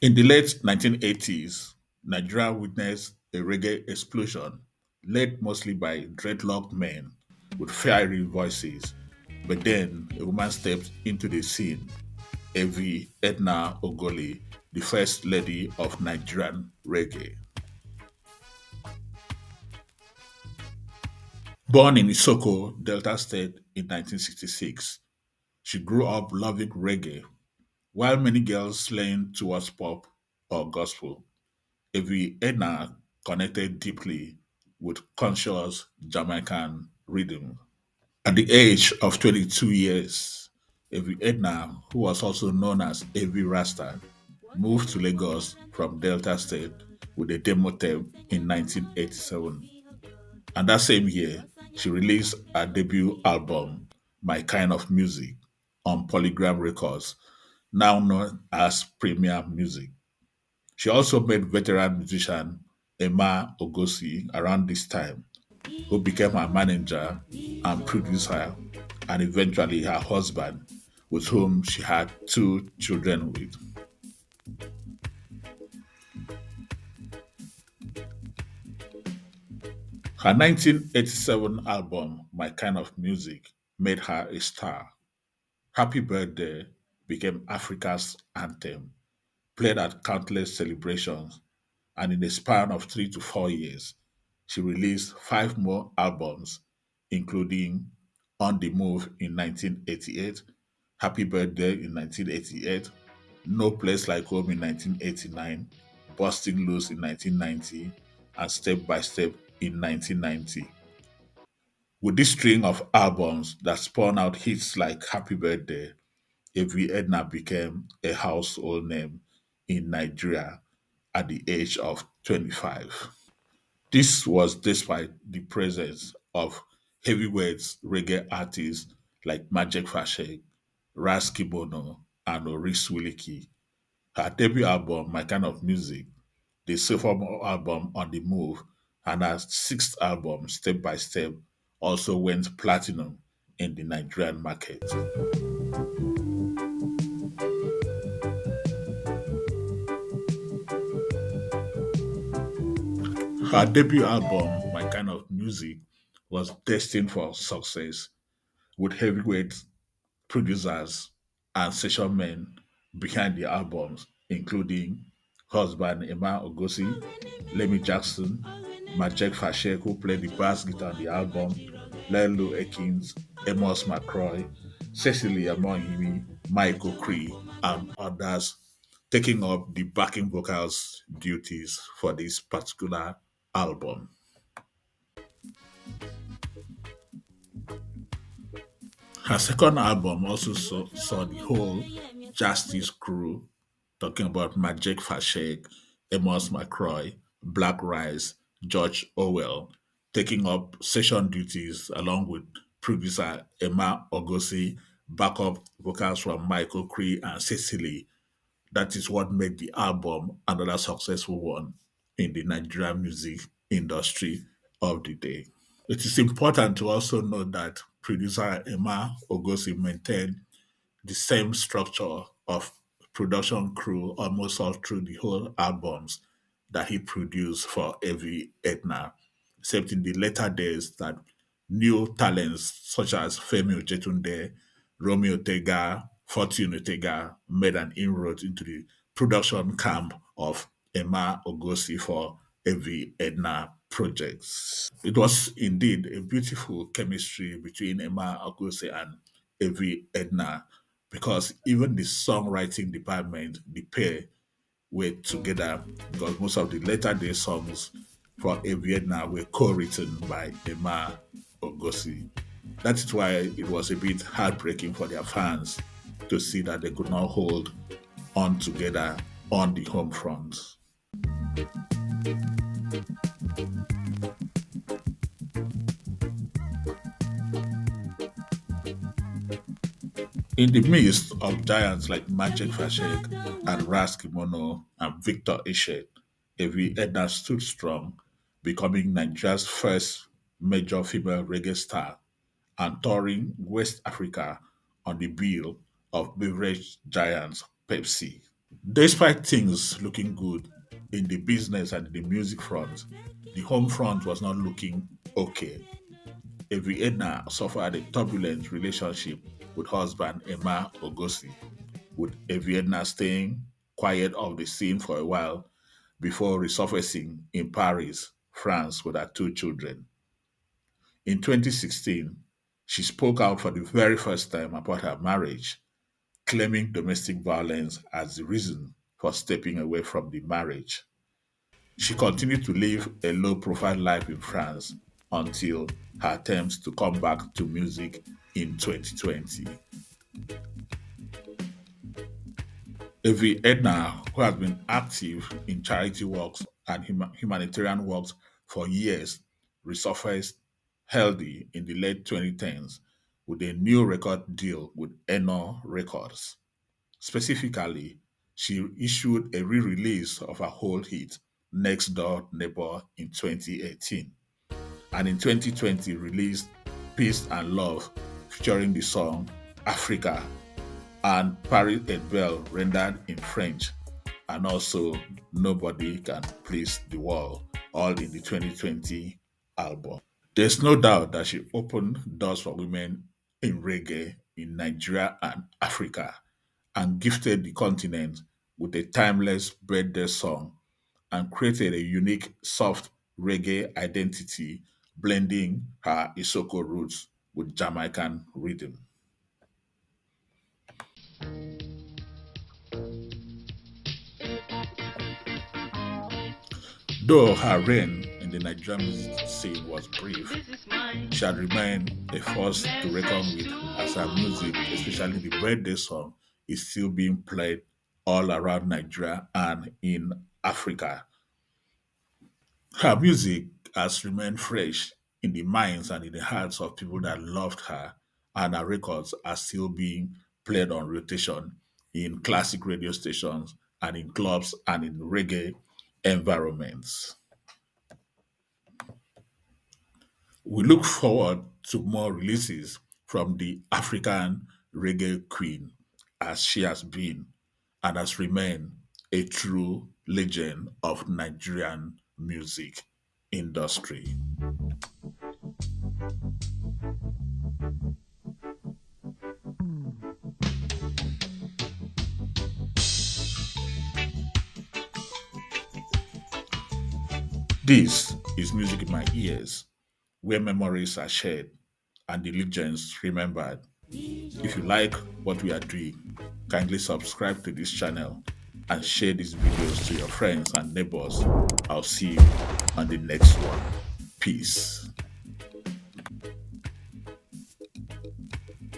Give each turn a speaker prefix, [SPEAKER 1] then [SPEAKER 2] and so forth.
[SPEAKER 1] In the late 1980s, Nigeria witnessed a reggae explosion led mostly by dreadlocked men with fiery voices. But then a woman stepped into the scene, Evi Edna Ogholi, the first lady of Nigerian reggae. Born in Isoko, Delta State in 1966, she grew up loving reggae, while many girls leaned towards pop or gospel. Evi Edna connected deeply with conscious Jamaican rhythm. At the age of 22 years, Evi Edna, who was also known as Evi Rasta, moved to Lagos from Delta State with a demo tape in 1987. And that same year, she released her debut album, My Kind of Music, on Polygram Records, now known as Premier Music. She also met veteran musician Emma Ogosi around this time, who became her manager and producer, and eventually her husband, with whom she had two children with. Her 1987 album, My Kind of Music, made her a star. Happy Birthday became Africa's anthem, played at countless celebrations, and in the span of 3 to 4 years, she released five more albums, including On the Move in 1988, Happy Birthday in 1988, No Place Like Home in 1989, Busting Loose in 1990, and Step by Step in 1990. With this string of albums that spun out hits like Happy Birthday, Evi Edna became a household name in Nigeria at the age of 25. This was despite the presence of heavyweight reggae artists like Magic Fashe, Ras Kibono, and Oris Wiliki. Her debut album, My Kind of Music, the sophomore album On the Move, and her sixth album, Step by Step, also went platinum in the Nigerian market. Her debut album, My Kind of Music, was destined for success with heavyweight producers and session men behind the albums, including husband Emma Ogosi, Lemmy Jackson, Majek Fashek, who played the bass guitar on the album, Lelu Ekins, Amos McCroy, Cecily Amohimi, Michael Cree, and others taking up the backing vocals duties for this particular album. Her second album also saw the whole Justice crew talking about Majek Fashek, Amos McCroy, Black Rice, George Orwell, taking up session duties along with producer Emma Ogosi, backup vocals from Michael Cree and Cecily. That is what made the album another successful one in the Nigerian music industry of the day. It is important to also note that producer Emma Ogosi maintained the same structure of production crew almost all through the whole albums that he produced for Evi Edna, except in the later days that new talents such as Femi Ojetunde, Romeo Tega, Fortune Otega made an inroad into the production camp of Emma Ogosi for Evi Edna projects. It was indeed a beautiful chemistry between Emma Ogosi and Evi Edna because even the songwriting department, the pair were together because most of the later day songs for Evi Edna were co-written by Emma Ogosi. That is why it was a bit heartbreaking for their fans to see that they could not hold on together on the home front. In the midst of giants like Magic Fashek and Ras Kimono and Victor Ishet, Evi Edna stood strong, becoming Nigeria's first major female reggae star and touring West Africa on the bill of beverage giants Pepsi. Despite things looking good in the business and the music front, the home front was not looking okay. Evi Edna suffered a turbulent relationship with husband Emma Ogosi, with Evi Edna staying quiet off the scene for a while before resurfacing in Paris, France, with her two children. In 2016, she spoke out for the very first time about her marriage, claiming domestic violence as the reason for stepping away from the marriage. She continued to live a low profile life in France until her attempts to come back to music in 2020. Evi Edna, who has been active in charity works and humanitarian works for years, resurfaced healthy in the late 2010s with a new record deal with Eno Records. Specifically, she issued a re-release of her whole hit, Next Door Neighbor, in 2018, and in 2020 released Peace and Love, featuring the song Africa and Paris et Belle rendered in French, and also Nobody Can Please the World, all in the 2020 album. There's no doubt that she opened doors for women in reggae in Nigeria and Africa and gifted the continent with a timeless birthday song and created a unique soft reggae identity blending her Isoko roots with Jamaican rhythm. Though her reign in the Nigerian music scene was brief, she had remained a force to reckon with as her music, especially the birthday song, is still being played all around Nigeria and in Africa. Her music has remained fresh in the minds and in the hearts of people that loved her, and her records are still being played on rotation in classic radio stations and in clubs and in reggae environments. We look forward to more releases from the African reggae queen, as she has been and has remained a true legend of Nigerian music industry. This is Music in My Ears, where memories are shared and the legends remembered. If you like what we are doing, kindly subscribe to this channel and share these videos to your friends and neighbors. I'll see you on the next one. Peace.